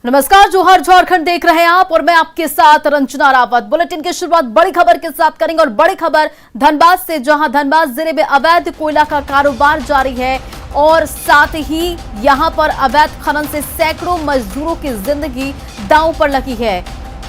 नमस्कार, जोहर झारखंड देख रहे हैं आप और मैं आपके साथ रंजना रावत। बुलेटिन की शुरुआत बड़ी खबर के साथ करेंगे और बड़ी खबर धनबाद से, जहां धनबाद जिले में अवैध कोयला का कारोबार जारी है और साथ ही यहां पर अवैध खनन से सैकड़ों मजदूरों की जिंदगी दांव पर लगी है।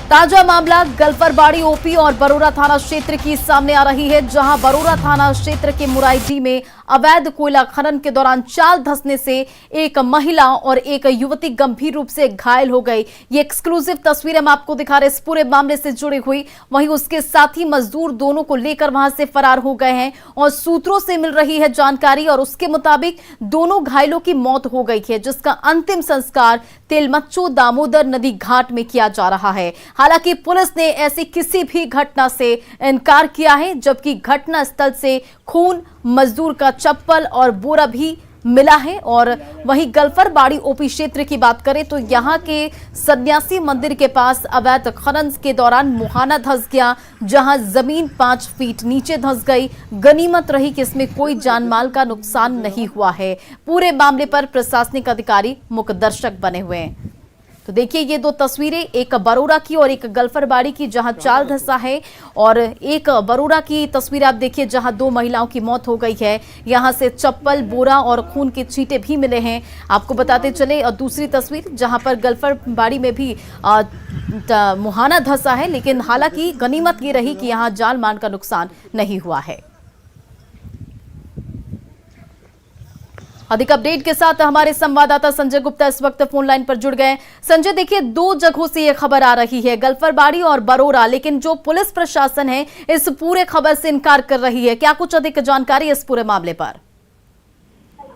ताजा मामला गल्फरबाड़ी ओपी और बरोरा थाना क्षेत्र की सामने आ रही है, जहां बरोरा थाना क्षेत्र के मुराईडी में अवैध कोयला खनन के दौरान चाल धंसने से एक महिला और एक युवती गंभीर रूप से घायल हो गई। ये एक्सक्लूसिव तस्वीर हम आपको दिखा रहे, इस पूरे मामले से जुड़ी हुई। वहीं उसके साथी मजदूर दोनों को लेकर वहां से फरार हो गए हैं और सूत्रों से मिल रही है जानकारी और उसके मुताबिक दोनों घायलों की मौत हो गई है, जिसका अंतिम संस्कार तेलमच्चो दामोदर नदी घाट में किया जा रहा है। हालांकि पुलिस ने ऐसी किसी भी घटना से इनकार किया है, जबकि घटना स्थल से खून, मजदूर का चप्पल और बोरा भी मिला है। और वहीं गल्फरबाड़ी ओपी क्षेत्र की बात करें तो यहां के सन्यासी मंदिर के पास अवैध खनन के दौरान मुहाना धंस गया, जहां जमीन 5 फीट नीचे धंस गई। गनीमत रही कि इसमें कोई जानमाल का नुकसान नहीं हुआ है। पूरे मामले पर प्रशासनिक अधिकारी मुकदर्शक बने हुए हैं। तो देखिए ये दो तस्वीरें, एक बरोरा की और एक गल्फरबाड़ी की, जहां चाल धंसा है, और एक बरोरा की तस्वीर आप देखिए जहां 2 महिलाओं की मौत हो गई है। यहां से चप्पल, बोरा और खून के छींटे भी मिले हैं, आपको बताते चले। और दूसरी तस्वीर जहां पर गल्फरबाड़ी में भी मुहाना धंसा है, लेकिन हालांकि गनीमत ये रही कि यहां जान माल का नुकसान नहीं हुआ है। अधिक अपडेट के साथ हमारे संवाददाता संजय गुप्ता इस वक्त फोन लाइन पर जुड़ गए। संजय, देखिए 2 जगहों से ये खबर आ रही है, गल्फरबाड़ी और बरोरा, लेकिन जो पुलिस प्रशासन है इस पूरे खबर से इनकार कर रही है। क्या कुछ अधिक जानकारी इस पूरे मामले पर?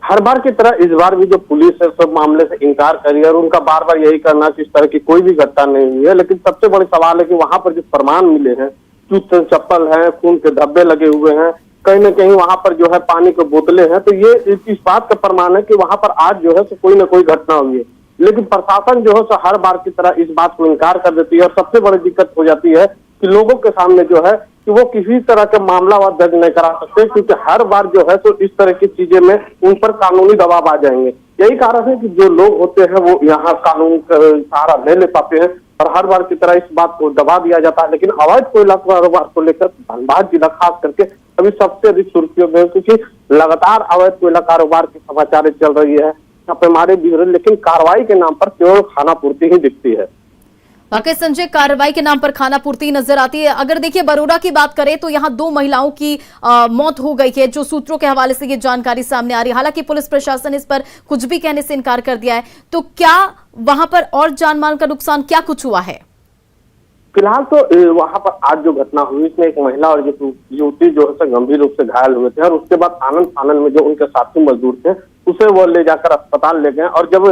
हर बार की तरह इस बार भी जो पुलिस है सब मामले से इनकार करी है और उनका बार बार यही करना कि इस तरह की कोई भी घटना नहीं हुई है। लेकिन सबसे बड़ी सवाल है कि वहां पर जो प्रमाण मिले हैं, जूते, चप्पल है, खून के धब्बे लगे हुए हैं, कहीं न कहीं वहां पर जो है पानी की बोतलें हैं, तो ये इस बात का प्रमाण है कि वहां पर आज जो है तो कोई न कोई घटना हुई है। लेकिन प्रशासन जो है तो हर बार की तरह इस बात को इनकार कर देती है और सबसे बड़ी दिक्कत हो जाती है कि लोगों के सामने जो है कि वो किसी तरह का मामला दर्ज नहीं करा सकते, क्योंकि हर बार जो है तो इस तरह की चीजें में उन पर कानूनी दबाव आ जाएंगे। यही कारण है कि जो लोग होते हैं वो यहाँ कानून का सहारा नहीं ले पाते हैं और हर बार की तरह इस बात को दबा दिया जाता है। लेकिन अवैध कोयला कारोबार को लेकर धनबाद जिला खास करके अभी सबसे अधिक सुर्खियों में, क्योंकि लगातार अवैध कोयला कारोबार की समाचार चल रही है, छापेमारी भी हो रही है, लेकिन कार्रवाई के नाम पर केवल खानापूर्ति ही दिखती है। वाकई संजय, कार्रवाई के नाम पर खानापूर्ति नजर आती है। अगर देखिए बरोरा की बात करें तो यहाँ 2 महिलाओं की मौत हो गई है, जो सूत्रों के हवाले से ये जानकारी सामने आ रही है। हालांकि पुलिस प्रशासन इस पर कुछ भी कहने से इनकार कर दिया है। तो क्या वहां पर और जानमाल का नुकसान क्या कुछ हुआ है? फिलहाल तो वहां पर आज जो घटना हुई इसमें एक महिला और युवती जो है गंभीर रूप से घायल हुए थे और उसके बाद आनंद फानन में जो उनके साथी मजदूर थे उसे वो ले जाकर अस्पताल ले गए और जब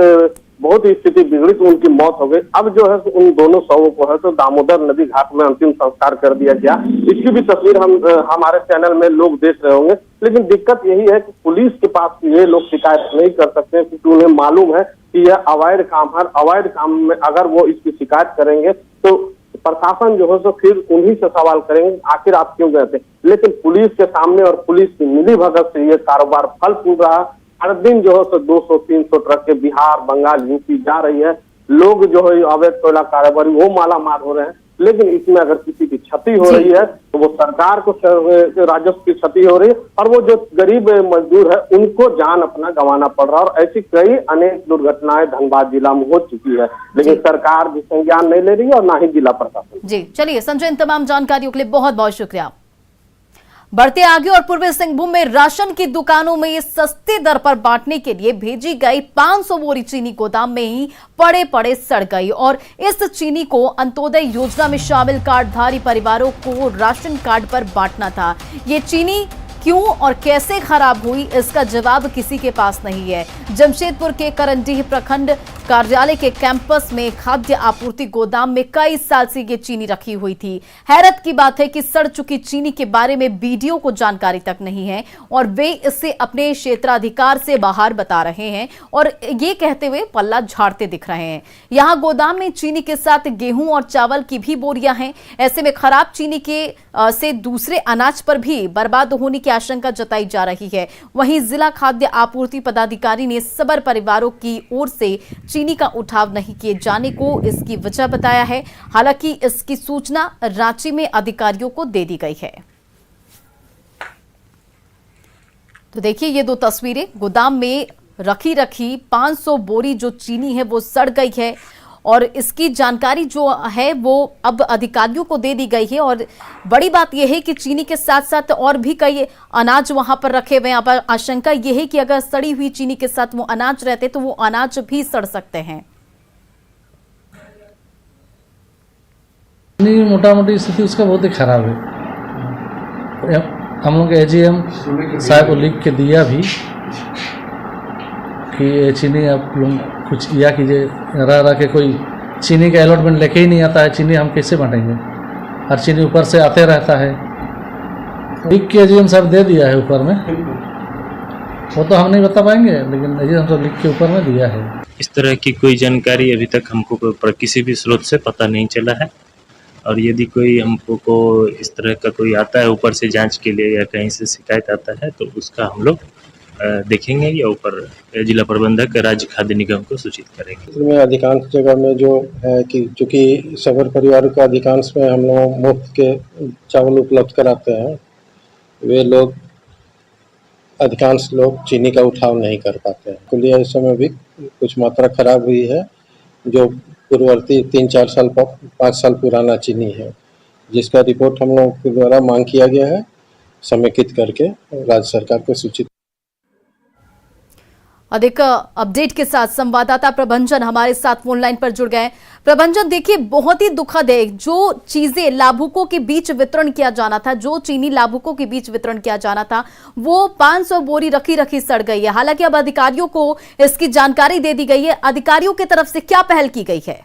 बहुत ही स्थिति बिगड़ी तो उनकी मौत हो गई। अब जो है उन दोनों शवों को है तो दामोदर नदी घाट में अंतिम संस्कार कर दिया गया। इसकी भी तस्वीर हमारे चैनल में लोग देख रहे होंगे। लेकिन दिक्कत यही है कि पुलिस के पास ये लोग शिकायत नहीं कर सकते, क्योंकि उन्हें मालूम है कि यह अवैध काम है। अवैध काम में अगर वो इसकी शिकायत करेंगे तो प्रशासन जो है तो फिर उन्हीं से सवाल करेंगे आखिर आप क्यों गए थे। लेकिन पुलिस के सामने और पुलिस की मिली भगत से ये कारोबार फल फूल रहा। हर दिन जो है तो 200-300 ट्रक के बिहार, बंगाल, यूपी जा रही है। लोग जो है अवैध कोयला कारोबारी वो माला माल हो रहे हैं। लेकिन इसमें अगर किसी की क्षति हो रही है तो वो सरकार को राजस्व की क्षति हो रही है और वो जो गरीब मजदूर है उनको जान अपना गंवाना पड़ रहा है। और ऐसी कई अनेक दुर्घटनाएं धनबाद जिला में हो चुकी है, लेकिन सरकार भी संज्ञान नहीं ले रही है और ना ही जिला प्रशासन। जी चलिए संजय, इन तमाम जानकारियों के लिए बहुत बहुत शुक्रिया। बढ़ते आगे और पूर्वी सिंहभूम में राशन की दुकानों में सस्ती दर पर बांटने के लिए भेजी गई 500 बोरी चीनी गोदाम में ही पड़े पड़े सड़ गई और इस चीनी को अंत्योदय योजना में शामिल कार्डधारी परिवारों को राशन कार्ड पर बांटना था। ये चीनी क्यों और कैसे खराब हुई, इसका जवाब किसी के पास नहीं है। जमशेदपुर के करंडीह प्रखंड कार्यालय के कैंपस में खाद्य आपूर्ति गोदाम में कई साल से ये चीनी रखी हुई थी। हैरत की बात है कि सड़ चुकी चीनी के बारे में बीडीओ को जानकारी तक नहीं है और वे इसे अपने क्षेत्राधिकार से बाहर बता रहे हैं और ये कहते हुए पल्ला झाड़ते दिख रहे हैं। यहाँ गोदाम में चीनी के साथ गेहूं और चावल की भी बोरियां हैं। ऐसे में खराब चीनी के से दूसरे अनाज पर भी बर्बाद होने की आशंका जताई जा रही है। वहीं जिला खाद्य आपूर्ति पदाधिकारी ने सबर परिवारों की ओर से चीनी का उठाव नहीं किए जाने को इसकी वजह बताया है। हालांकि इसकी सूचना रांची में अधिकारियों को दे दी गई है। तो देखिए ये दो तस्वीरें, गोदाम में रखी 500 बोरी जो चीनी है वो सड़ गई है और इसकी जानकारी जो है वो अब अधिकारियों को दे दी गई है। और बड़ी बात यह है कि चीनी के साथ साथ और भी कई अनाज वहां पर रखे हुए हैं। यहाँ पर आशंका यह है कि अगर सड़ी हुई चीनी के साथ वो अनाज रहते तो वो अनाज भी सड़ सकते हैं। मोटा मोटी स्थिति उसका बहुत ही खराब है। हम लोग एजीएम साहब को लिख के दिया भी कि ये चीनी आप लोग कुछ या कीजिए, रह के कोई चीनी का अलॉटमेंट लेके ही नहीं आता है। चीनी हम कैसे बांटेंगे? हर चीनी ऊपर से आते रहता है। लिख के एजीएम साहब दे दिया है ऊपर में, वो तो हम नहीं बता पाएंगे, लेकिन एजीएम साहब लिख के ऊपर में दिया है। इस तरह की कोई जानकारी अभी तक हमको किसी भी स्रोत से पता नहीं चला है। और यदि कोई हमको को इस तरह का कोई आता है ऊपर से जांच के लिए या कहीं से शिकायत आता है तो उसका हम लोग देखेंगे या ऊपर जिला प्रबंधक राज्य खाद्य निगम को सूचित करेंगे। में अधिकांश जगह में जो है कि चूँकि सबर परिवार का अधिकांश में हम लोग मुफ्त के चावल उपलब्ध कराते हैं, वे लोग अधिकांश लोग चीनी का उठाव नहीं कर पाते हैं। कुलिया इस समय भी कुछ मात्रा खराब हुई है, जो पूर्ववर्ती 3-4 साल 5 साल पुराना चीनी है, जिसका रिपोर्ट हम लोगों के द्वारा मांग किया गया है, समेकित करके राज्य सरकार को सूचित। अधिक अपडेट के साथ संवाददाता प्रभंजन हमारे साथ फोन लाइन पर जुड़ गए। प्रभंजन, देखिए बहुत ही दुखद है, जो चीजें लाभुकों के बीच वितरण किया जाना था, जो चीनी लाभुकों के बीच वितरण किया जाना था, वो 500 बोरी रखी सड़ गई है। हालांकि अब अधिकारियों को इसकी जानकारी दे दी गई है। अधिकारियों की तरफ से क्या पहल की गई है?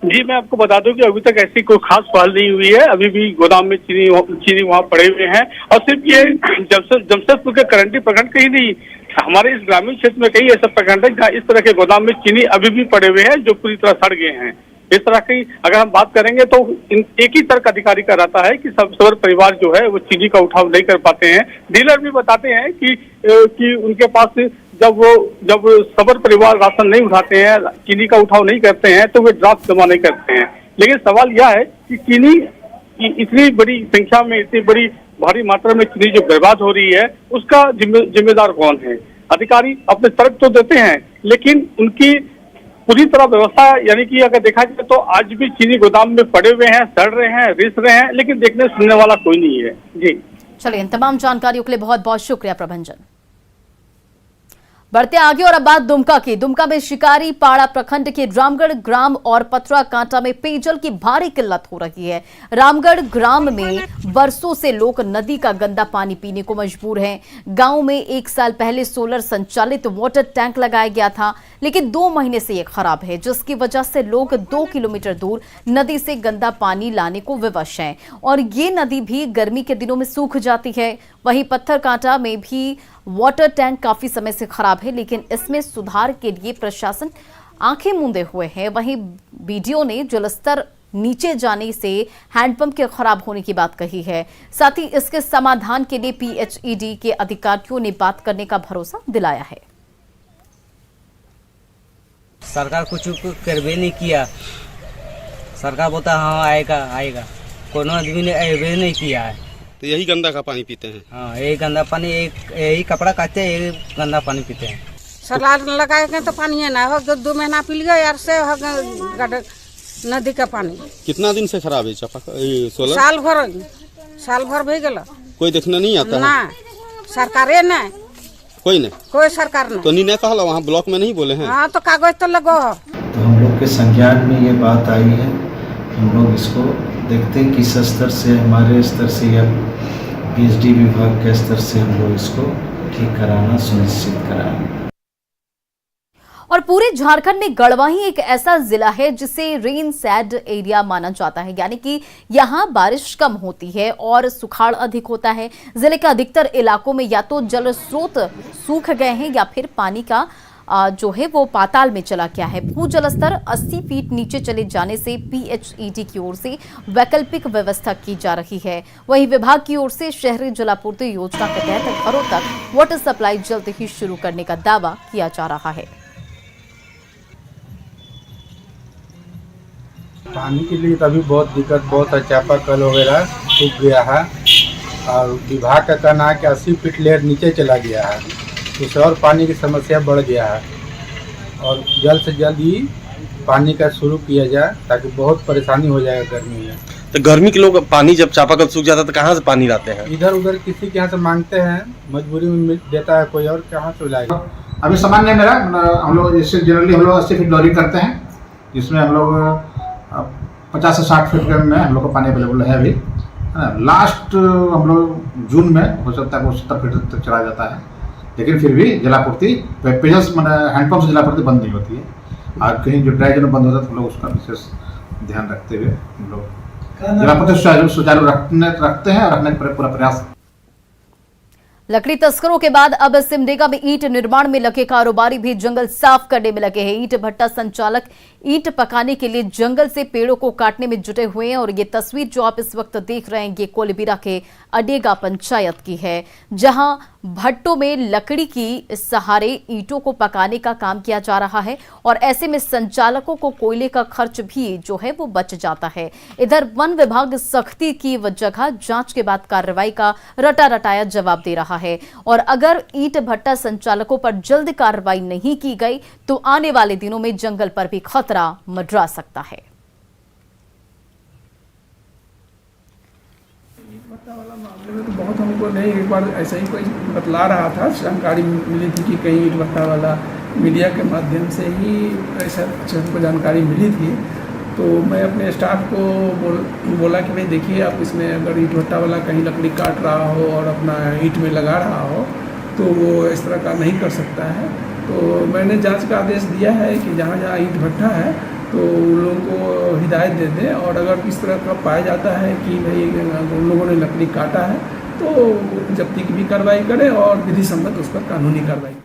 जी, मैं आपको बता दूं कि अभी तक ऐसी कोई खास पहल नहीं हुई है। अभी भी गोदाम में चीनी वहाँ पड़े हुए हैं और सिर्फ ये जमशेदपुर के करंटी प्रखंड के ही नहीं, हमारे इस ग्रामीण क्षेत्र में कई ऐसे प्रखंड है जहाँ इस तरह के गोदाम में चीनी अभी भी पड़े हुए हैं जो पूरी तरह सड़ गए हैं। इस तरह की अगर हम बात करेंगे तो एक ही तर्क अधिकारी का रहता है कि सबर परिवार जो है वो चीनी का उठाव नहीं कर पाते हैं। डीलर भी बताते हैं कि उनके पास जब सबर परिवार राशन नहीं उठाते हैं, चीनी का उठाव नहीं करते हैं तो वे ड्राफ्ट जमा नहीं करते हैं। लेकिन सवाल यह है कि चीनी इतनी बड़ी संख्या में, इतनी बड़ी भारी मात्रा में चीनी जो बर्बाद हो रही है, उसका जिम्मेदार कौन है? अधिकारी अपने तर्क तो देते हैं, लेकिन उनकी पूरी तरह व्यवस्था, यानी कि अगर देखा जाए तो आज भी चीनी गोदाम में पड़े हुए हैं, सड़ रहे हैं, रिस रहे हैं, लेकिन देखने सुनने वाला कोई नहीं है। जी चलिए, इन तमाम जानकारियों के लिए बहुत बहुत शुक्रिया प्रभंजन। बढ़ते आगे और अब बात दुमका की। दुमका में शिकारी पाड़ा प्रखंड के रामगढ़ ग्राम और पथरा कांटा में पेयजल की भारी किल्लत हो रही है। रामगढ़ ग्राम में बरसों से लोग नदी का गंदा पानी पीने को मजबूर हैं। गांव में 1 साल पहले सोलर संचालित वाटर टैंक लगाया गया था, लेकिन 2 महीने से ये खराब है, जिसकी वजह से लोग 2 किलोमीटर दूर नदी से गंदा पानी लाने को विवश हैं और ये नदी भी गर्मी के दिनों में सूख जाती है। वहीं पत्थर कांटा में भी वाटर टैंक काफी समय से खराब है, लेकिन इसमें सुधार के लिए प्रशासन आंखें मूंदे हुए है। वहीं बीडीओ ने जलस्तर नीचे जाने से हैंडपंप के खराब होने की बात कही है। साथ ही इसके समाधान के लिए पीएचईडी के अधिकारियों ने बात करने का भरोसा दिलाया है। सरकार कुछ करवे नहीं किया। सरकार बोलता हाँ आएगा, कोनो आदमी ने अवे नहीं किया है। तो यही गंदा का पानी पीते हैं। हाँ, यही गंदा पानी, यही कपड़ा काटते हैं, यही गंदा पानी पीते हैं। सलाद लगाए तो पानी है ना हो, 2 महीना पी लिया यार से नदी का पानी। कितना दिन से खराब है सोलर? साल भर भी गल। कोई देखने नहीं आता ना है? सरकारे न कोई सरकार न। तो नहीं कहला वहाँ ब्लॉक में नहीं बोले हैं? हाँ, तो कागज तो लगो। तो हम लोग के संज्ञान में ये बात आई है, हम लोग इसको देखते हैं किस स्तर से, हमारे स्तर से या पीएचडी विभाग के स्तर से हम लोग इसको ठीक कराना सुनिश्चित कराएं। और पूरे झारखंड में गढ़वा ही एक ऐसा जिला है जिसे रेन सैड एरिया माना जाता है, यानी कि यहाँ बारिश कम होती है और सुखाड़ अधिक होता है। जिले के अधिकतर इलाकों में या तो जल स्रोत सूख गए हैं या फिर पानी का जो है वो पाताल में चला गया है। भूजल स्तर 80 फीट नीचे चले जाने से पीएचईडी की ओर से वैकल्पिक व्यवस्था की जा रही है। वहीं विभाग की ओर से शहरी जलापूर्ति योजना के तहत घरों तक वाटर सप्लाई जल्द ही शुरू करने का दावा किया जा रहा है। पानी के लिए तो अभी बहुत दिक्कत बहुत है, चापाकल वगैरह सूख गया है और विभाग का कहना है कि 80 फीट लेयर नीचे चला गया है, उससे और पानी की समस्या बढ़ गया है और जल्द से जल्द ही पानी का शुरू किया जाए ताकि बहुत परेशानी हो जाएगा गर्मी में। तो गर्मी के लोग पानी जब चापाकल सूख जाता है तो कहाँ से पानी लाते हैं? इधर उधर किसी के यहाँ से मांगते हैं, मजबूरी में देता है कोई और, कहाँ से लाएगा। अभी सामान्य मेरा हम लोग जैसे जनरली हम लोग 80 फीट लॉरिंग करते हैं, जिसमें हम लोग 50 से 60 फीट में हम लोग को पानी अवेलेबल है अभी। लास्ट हम लोग जून में हो सकता है वो 70 फीट तक चला जाता है, लेकिन फिर भी जलापूर्ति पेजस हैंडपम्प से जलापूर्ति बंद नहीं होती है और कहीं जो ड्राई जोन बंद होता है तो हम लोग उसका विशेष ध्यान रखते हुए हम लोग जलापूर्ति सुचारू रखते हैं और रखने का पूरा प्रयास। लकड़ी तस्करों के बाद अब सिमडेगा में ईंट निर्माण में लगे कारोबारी भी जंगल साफ करने में लगे हैं। ईंट भट्टा संचालक ईंट पकाने के लिए जंगल से पेड़ों को काटने में जुटे हुए हैं और ये तस्वीर जो आप इस वक्त देख रहे हैं ये कोलबीरा के अडेगा पंचायत की है, जहां भट्टों में लकड़ी की सहारे ईंटों को पकाने का काम किया जा रहा है और ऐसे में संचालकों को कोयले का खर्च भी जो है वो बच जाता है। इधर वन विभाग सख्ती की जगह जांच के बाद कार्रवाई का रटा रटाया जवाब दे रहा है और अगर ईंट भट्टा संचालकों पर जल्द कार्रवाई नहीं की गई तो आने वाले दिनों में जंगल पर भी खतरा मंडरा सकता है। वाला मामले में तो बहुत हमको नहीं, एक बार ऐसा ही कोई बतला रहा था, जानकारी मिली थी कि कहीं ईंट भट्टा वाला मीडिया के माध्यम से ही ऐसा हमको जानकारी मिली थी। तो मैं अपने स्टाफ को बोला कि भाई देखिए आप इसमें अगर ईंट भट्टा वाला कहीं लकड़ी काट रहा हो और अपना ईंट में लगा रहा हो तो वो इस तरह का नहीं कर सकता है। तो मैंने जांच का आदेश दिया है कि जहाँ जहाँ ईंट भट्टा है तो उन लोगों को हिदायत दे दें और अगर इस तरह का पाया जाता है कि भाई उन लोगों ने लकड़ी काटा है तो जब्ती की भी कार्रवाई करें और विधि सम्मत उस पर कानूनी कार्रवाई करें।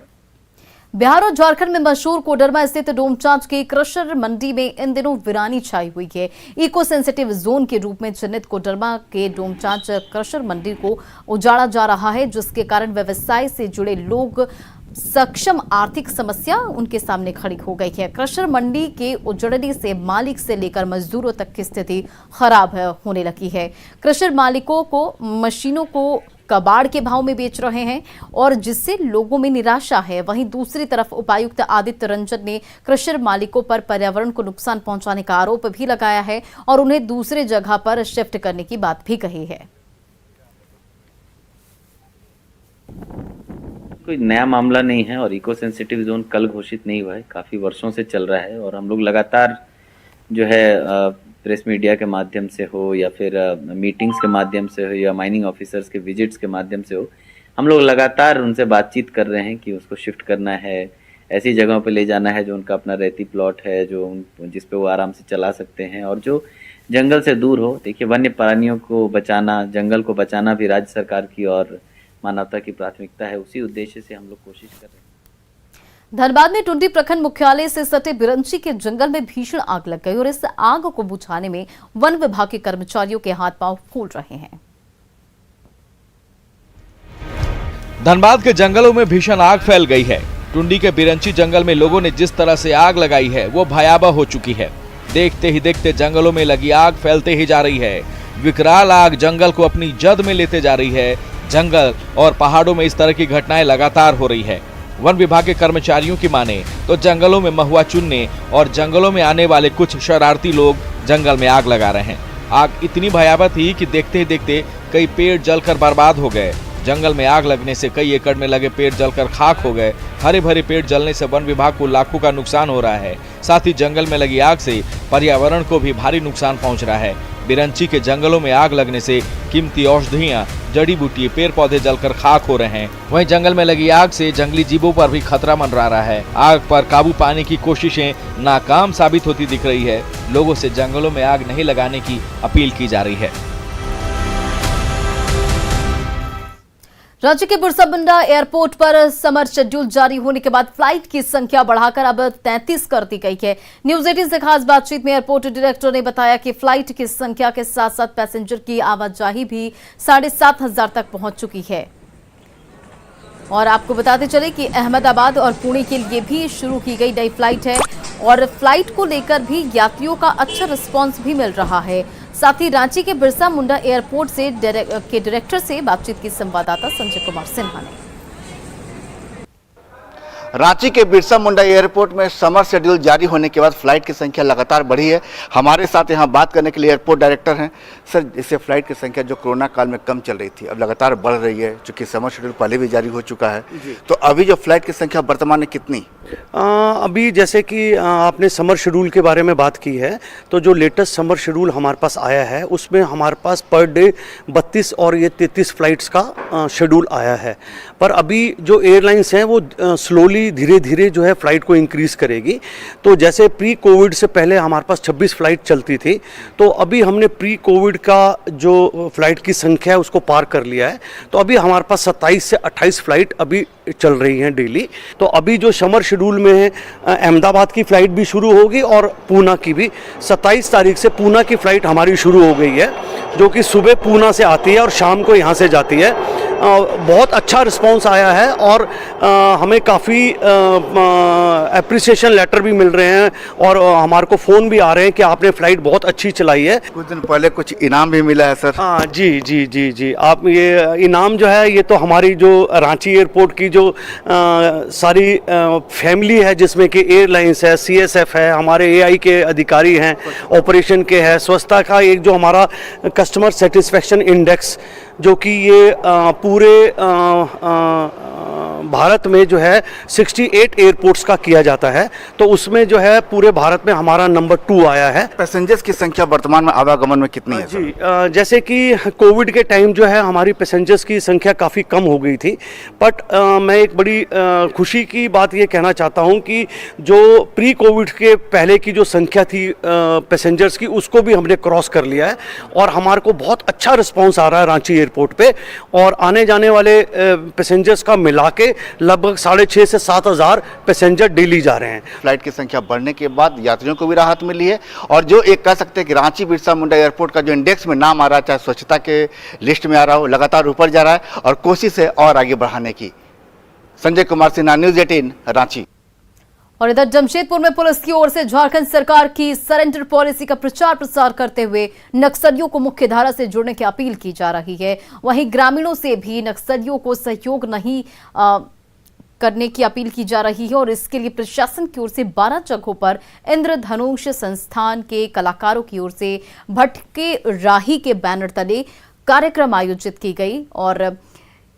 बिहार और झारखंड में मशहूर कोडरमा स्थित डोमचांच की क्रशर मंडी में इन दिनों वीरानी छाई हुई है। इको सेंसिटिव जोन के रूप में चिन्हित कोडरमा के डोमचांच क्रशर मंडी को उजाड़ा जा रहा है, जिसके कारण व्यवसाय से जुड़े लोग सक्षम आर्थिक समस्या उनके सामने खड़ी हो गई है। क्रशर मंडी के उजड़ने से मालिक से लेकर मजदूरों तक की स्थिति खराब होने लगी है। क्रशर मालिकों को मशीनों को कबाड़ के भाव में बेच रहे हैं और जिससे लोगों में निराशा है। वहीं दूसरी तरफ उपायुक्त आदित्य रंजन ने क्रशर मालिकों पर पर्यावरण को नुकसान पहुंचाने का आरोप भी लगाया है और उन्हें दूसरे जगह पर शिफ्ट करने की बात भी कही है। कोई नया मामला नहीं है और इको सेंसिटिव जोन कल घोषित नहीं हुआ है, काफ़ी वर्षों से चल रहा है और हम लोग लगातार जो है प्रेस मीडिया के माध्यम से हो या फिर मीटिंग्स के माध्यम से हो या माइनिंग ऑफिसर्स के विजिट्स के माध्यम से हो, हम लोग लगातार उनसे बातचीत कर रहे हैं कि उसको शिफ्ट करना है, ऐसी जगहों पे ले जाना है जो उनका अपना रहती प्लॉट है, जो जिस पे वो आराम से चला सकते हैं और जो जंगल से दूर हो। देखिए, वन्य प्राणियों को बचाना, जंगल को बचाना भी राज्य सरकार की और मानवता की प्राथमिकता है। उसी उद्देश्य से हम लोग कोशिश कर रहे हैं। धनबाद में टुंडी प्रखंड मुख्यालय से सटे बिरंची के जंगल में भीषण आग लग गई और इस आग को बुझाने में वन विभाग के कर्मचारियों के हाथ पांव फूल रहे हैं। धनबाद के जंगलों में भीषण आग फैल गई है। टुंडी के बिरंची जंगल में लोगों ने जिस तरह से आग लगाई है वो भयावह हो चुकी है। देखते ही देखते जंगलों में लगी आग फैलते ही जा रही है। विकराल आग जंगल को अपनी जद में लेते जा रही है। जंगल और पहाड़ों में इस तरह की घटनाएं लगातार हो रही है। वन विभाग के कर्मचारियों की माने तो जंगलों में महुआ चुनने और जंगलों में आने वाले कुछ शरारती लोग जंगल में आग लगा रहे हैं। आग इतनी भयावह थी कि देखते ही देखते कई पेड़ जलकर बर्बाद हो गए। जंगल में आग लगने से कई एकड़ में लगे पेड़ जलकर खाक हो गए। हरे भरे पेड़ जलने से वन विभाग को लाखों का नुकसान हो रहा है। साथ ही जंगल में लगी आग से पर्यावरण को भी भारी नुकसान पहुंच रहा है। बिरंची के जंगलों में आग लगने से कीमती औषधियां, जड़ी बूटी, पेड़ पौधे जलकर खाक हो रहे हैं। वहीं जंगल में लगी आग से जंगली जीवों पर भी खतरा मंडरा रहा है। आग पर काबू पाने की कोशिशें नाकाम साबित होती दिख रही है। लोगों से जंगलों में आग नहीं लगाने की अपील की जा रही है। राज्य के बिरसा मुंडा एयरपोर्ट पर समर शेड्यूल जारी होने के बाद फ्लाइट की संख्या बढ़ाकर अब 33 कर दी गई है। न्यूज 18 से खास बातचीत में एयरपोर्ट डायरेक्टर ने बताया कि फ्लाइट की संख्या के साथ साथ पैसेंजर की आवाजाही भी 7,500 तक पहुंच चुकी है। और आपको बताते चले कि अहमदाबाद और पुणे के लिए भी शुरू की गई नई फ्लाइट है और फ्लाइट को लेकर भी यात्रियों का अच्छा रिस्पांस भी मिल रहा है। साथ ही रांची के बिरसा मुंडा एयरपोर्ट से के डायरेक्टर से बातचीत की संवाददाता संजय कुमार सिन्हा ने। रांची के बिरसा मुंडा एयरपोर्ट में समर शेड्यूल जारी होने के बाद फ्लाइट की संख्या लगातार बढ़ी है। हमारे साथ यहां बात करने के लिए एयरपोर्ट डायरेक्टर हैं। सर, इससे फ्लाइट की संख्या जो कोरोना काल में कम चल रही थी अब लगातार बढ़ रही है, चूंकि समर शेड्यूल पहले भी जारी हो चुका है, तो अभी जो फ्लाइट की संख्या वर्तमान में कितनी? अभी जैसे कि आपने समर शेड्यूल के बारे में बात की है, तो जो लेटेस्ट समर शेड्यूल हमारे पास आया है उसमें हमारे पास पर डे 32 और ये 33 फ्लाइट्स का शेड्यूल आया है। पर अभी जो एयरलाइंस हैं वो स्लोली धीरे धीरे जो है फ्लाइट को इंक्रीज़ करेगी। तो जैसे प्री कोविड से पहले हमारे पास 26 फ्लाइट चलती थी, तो अभी हमने प्री कोविड का जो फ्लाइट की संख्या है उसको पार कर लिया है। तो अभी हमारे पास 27 से 28 फ्लाइट अभी चल रही हैं डेली। तो अभी जो समर शेड्यूल में है, अहमदाबाद की फ़्लाइट भी शुरू होगी और पूना की भी। 27 तारीख से पूना की फ़्लाइट हमारी शुरू हो गई है, जो कि सुबह पूना से आती है और शाम को यहाँ से जाती है। बहुत अच्छा रिस्पांस आया है और हमें काफ़ी एप्रिसिएशन लेटर भी मिल रहे हैं और हमारे को फ़ोन भी आ रहे हैं कि आपने फ़्लाइट बहुत अच्छी चलाई है। कुछ दिन पहले कुछ इनाम भी मिला है सर। हाँ जी जी जी जी, आप ये इनाम जो है ये तो हमारी जो रांची एयरपोर्ट की जो सारी फैमिली है, जिसमें कि एयरलाइंस है, CSF है, हमारे AI के अधिकारी हैं, ऑपरेशन के है, स्वच्छता का एक जो हमारा कस्टमर सेटिस्फेक्शन इंडेक्स, जो कि ये पूरे भारत में जो है 68 एयरपोर्ट्स का किया जाता है, तो उसमें जो है पूरे भारत में हमारा नंबर 2 आया है। पैसेंजर्स की संख्या वर्तमान में आवागमन में कितनी है? जी, जैसे कि कोविड के टाइम जो है हमारी पैसेंजर्स की संख्या काफ़ी कम हो गई थी, बट मैं एक बड़ी खुशी की बात ये कहना चाहता हूँ कि जो प्री कोविड के पहले की जो संख्या थी पैसेंजर्स की, उसको भी हमने क्रॉस कर लिया है और हमारे को बहुत अच्छा रिस्पॉन्स आ रहा है रांची एयरपोर्ट पे। और आने जाने वाले पैसेंजर्स का मिला के लगभग 6,500 से 7,000 पैसेंजर डेली जा रहे हैं। फ्लाइट की संख्या बढ़ने के बाद यात्रियों को भी राहत मिली है और जो एक कह सकते हैं कि रांची बिरसा मुंडा एयरपोर्ट का जो इंडेक्स में नाम आ रहा है, चाहे स्वच्छता के लिस्ट में आ रहा हो, लगातार ऊपर जा रहा है और कोशिश है और आगे बढ़ाने की। संजय कुमार सिन्हा, न्यूज 18 रांची। और इधर जमशेदपुर में पुलिस की ओर से झारखंड सरकार की सरेंडर पॉलिसी का प्रचार प्रसार करते हुए नक्सलियों को मुख्य धारा से जुड़ने की अपील की जा रही है। वहीं ग्रामीणों से भी नक्सलियों को सहयोग नहीं करने की अपील की जा रही है और इसके लिए प्रशासन की ओर से 12 जगहों पर इंद्रधनुष संस्थान के कलाकारों की ओर से भटके राही के बैनर तले कार्यक्रम आयोजित की गई। और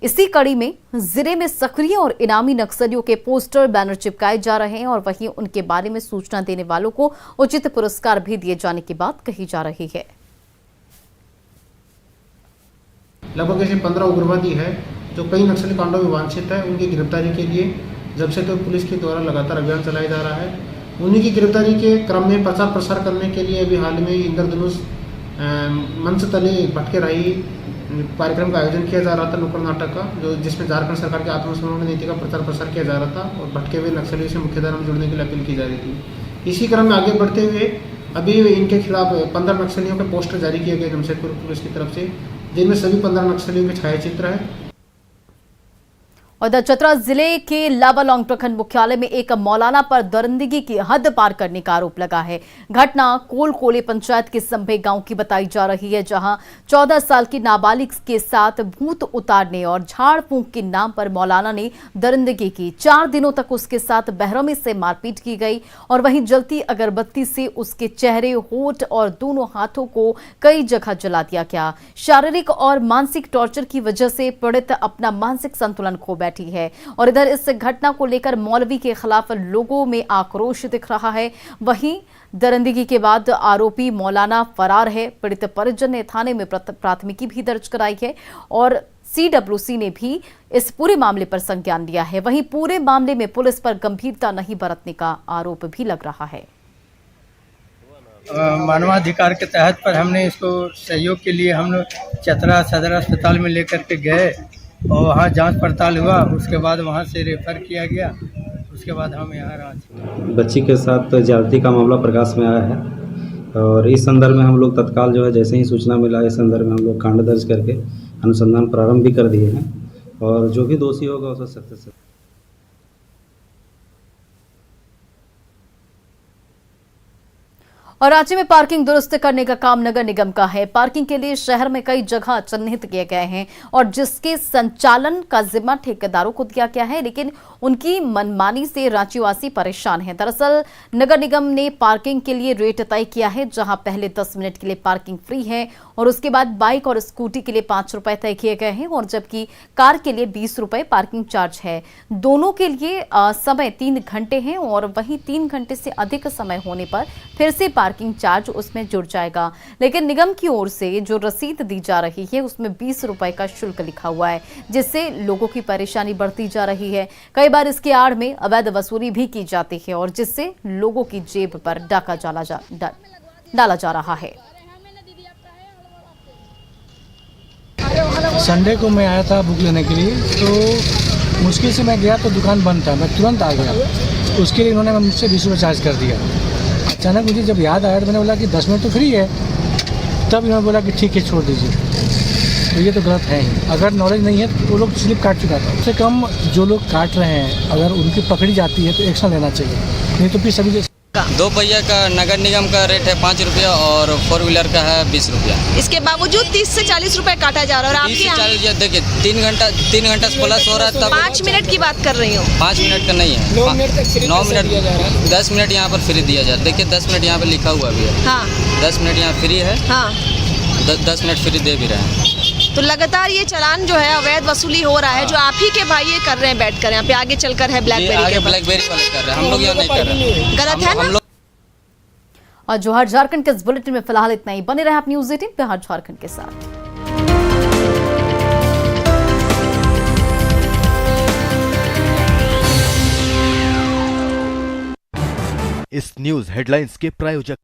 इसी कड़ी में जिले में सक्रिय और इनामी नक्सलियों के पोस्टर बैनर चिपकाए जा रहे हैं और वहीं उनके बारे में सूचना देने वालों को उचित पुरस्कार भी दिए जाने की बात कही जा रही है। लगभग ऐसे 15 उग्रवादी है जो कई नक्सली कांडों में वांछित है। उनकी गिरफ्तारी के लिए जमशेदपुर पुलिस के द्वारा लगातार अभियान चलाया जा रहा है। उन्हीं की गिरफ्तारी के क्रम में प्रचार प्रसार करने के लिए अभी हाल में इंद्रधनुष मंच तले भटके राही कार्यक्रम का आयोजन किया जा रहा था, नुक्कड़ नाटक का, जो जिसमें झारखंड सरकार की आत्मसमर्पण नीति का प्रचार प्रसार किया जा रहा था और भटके हुए नक्सलियों से मुख्यधारा में जुड़ने के लिए अपील की जा रही थी। इसी क्रम में आगे बढ़ते हुए अभी इनके खिलाफ 15 नक्सलियों के पोस्टर जारी किए गए जमशेदपुर पुलिस की तरफ से, जिनमें सभी 15 नक्सलियों के छायाचित्र हैं। उधर चतरा जिले के लावालौंग प्रखंड मुख्यालय में एक मौलाना पर दरिंदगी की हद पार करने का आरोप लगा है। घटना कोलकोले पंचायत के संभे गांव की बताई जा रही है, जहां 14 साल की नाबालिग के साथ भूत उतारने और झाड़ फूंक के नाम पर मौलाना ने दरिंदगी की। 4 दिनों तक उसके साथ बेरहमी से मारपीट की गई और वहीं जलती अगरबत्ती से उसके चेहरे, होठ और दोनों हाथों को कई जगह जला दिया गया। शारीरिक और मानसिक टॉर्चर की वजह से पीड़ित अपना मानसिक संतुलन खो बैठी है। और इधर इस घटना को लेकर मौलवी के खिलाफ लोगों में आक्रोश दिख रहा है। वहीं दरिंदगी के बाद आरोपी मौलाना फरार है। पीड़ित परिजन ने थाने में प्राथमिकी भी दर्ज कराई है और CWC ने भी इस पूरे मामले पर संज्ञान लिया है। वहीं पूरे मामले में पुलिस पर गंभीरता नहीं बरतने का आरोप भी लग रहा है। मानवाधिकार के तहत पर हमने इसको सहयोग के लिए हम लोग चतरा सदर अस्पताल में लेकर के गए और वहाँ जांच पड़ताल हुआ, उसके बाद वहाँ से रेफर किया गया, उसके बाद हम यहाँ रांची। बच्ची के साथ ज्यादती का मामला प्रकाश में आया है और इस संदर्भ में हम लोग तत्काल जो है जैसे ही सूचना मिला इस संदर्भ में हम लोग कांड दर्ज करके अनुसंधान प्रारंभ भी कर दिए हैं और जो भी दोषी होगा उसे सख्त से और रांची में पार्किंग दुरुस्त करने का काम नगर निगम का है। पार्किंग के लिए शहर में कई जगह चिन्हित किए गए हैं और जिसके संचालन का जिम्मा ठेकेदारों को दिया गया है, लेकिन उनकी मनमानी से रांचीवासी परेशान हैं। दरअसल नगर निगम ने पार्किंग के लिए रेट तय किया है, जहां पहले 10 मिनट के लिए पार्किंग फ्री है और उसके बाद बाइक और स्कूटी के लिए 5 रुपए तय किए गए हैं और जबकि कार के लिए 20 रुपए पार्किंग चार्ज है। दोनों के लिए समय 3 घंटे है और वहीं 3 घंटे से अधिक समय होने पर फिर से पार्किंग चार्ज उसमें जुड़ जाएगा। लेकिन निगम की ओर से जो रसीद दी जा रही है उसमें 20 रुपए का शुल्क लिखा हुआ है, जिससे लोगों की परेशानी बढ़ती जा रही है। कई बार इसके आड़ में अवैध वसूली भी की जाती है और जिससे लोगों की जेब पर डाका डाला जा रहा है। संडे को मैं आया था बुक लेने के लिए, तो मुश्किल से मैं गया तो दुकान बंद था, मैं तुरंत आ गया। उसके लिए इन्होंने मुझसे 20 रुपये चार्ज कर दिया। अचानक मुझे जब याद आया तो मैंने बोला कि 10 मिनट तो फ्री है, तब इन्होंने बोला कि ठीक है छोड़ दीजिए। तो ये तो गलत है ही। अगर नॉलेज नहीं है तो वो लोग स्लिप काट चुका था। उससे कम जो लोग काट रहे हैं अगर उनकी पकड़ी जाती है तो एक्शन लेना चाहिए, नहीं तो फिर सभी 2 पहिया का नगर निगम का रेट है 5 रुपया और 4 व्हीलर का है 20 रुपया। इसके बावजूद 30 से 40 रुपए काटा जा रहा है और आपके यहाँ 40 देखिए 3 घंटा प्लस हो रहा है। तब 5 मिनट की बात कर रही हूँ। 5 मिनट का नहीं है, 9 मिनट 10 मिनट यहाँ पर फ्री दिया जाए। देखिए 10 मिनट यहाँ पर लिखा हुआ भी है। हाँ 10 मिनट यहाँ फ्री है। हाँ 10 मिनट फ्री दे भी रहे हैं। तो लगातार ये चालान जो है अवैध वसूली हो रहा है, जो आप ही के भाई ये कर रहे हैं बैठकर यहाँ पे, आगे चलकर है ब्लैकबेरी आगे ब्लैकबेरी वाले कर रहे हैं, हम लोग यहाँ नहीं कर रहे। गलत है ना। और जोहार झारखंड के इस बुलेटिन में फिलहाल इतना ही। बने रहे आप न्यूज़ 18 बिहार झारखंड के साथ। इस न्यूज हेडलाइंस के प्रायोजक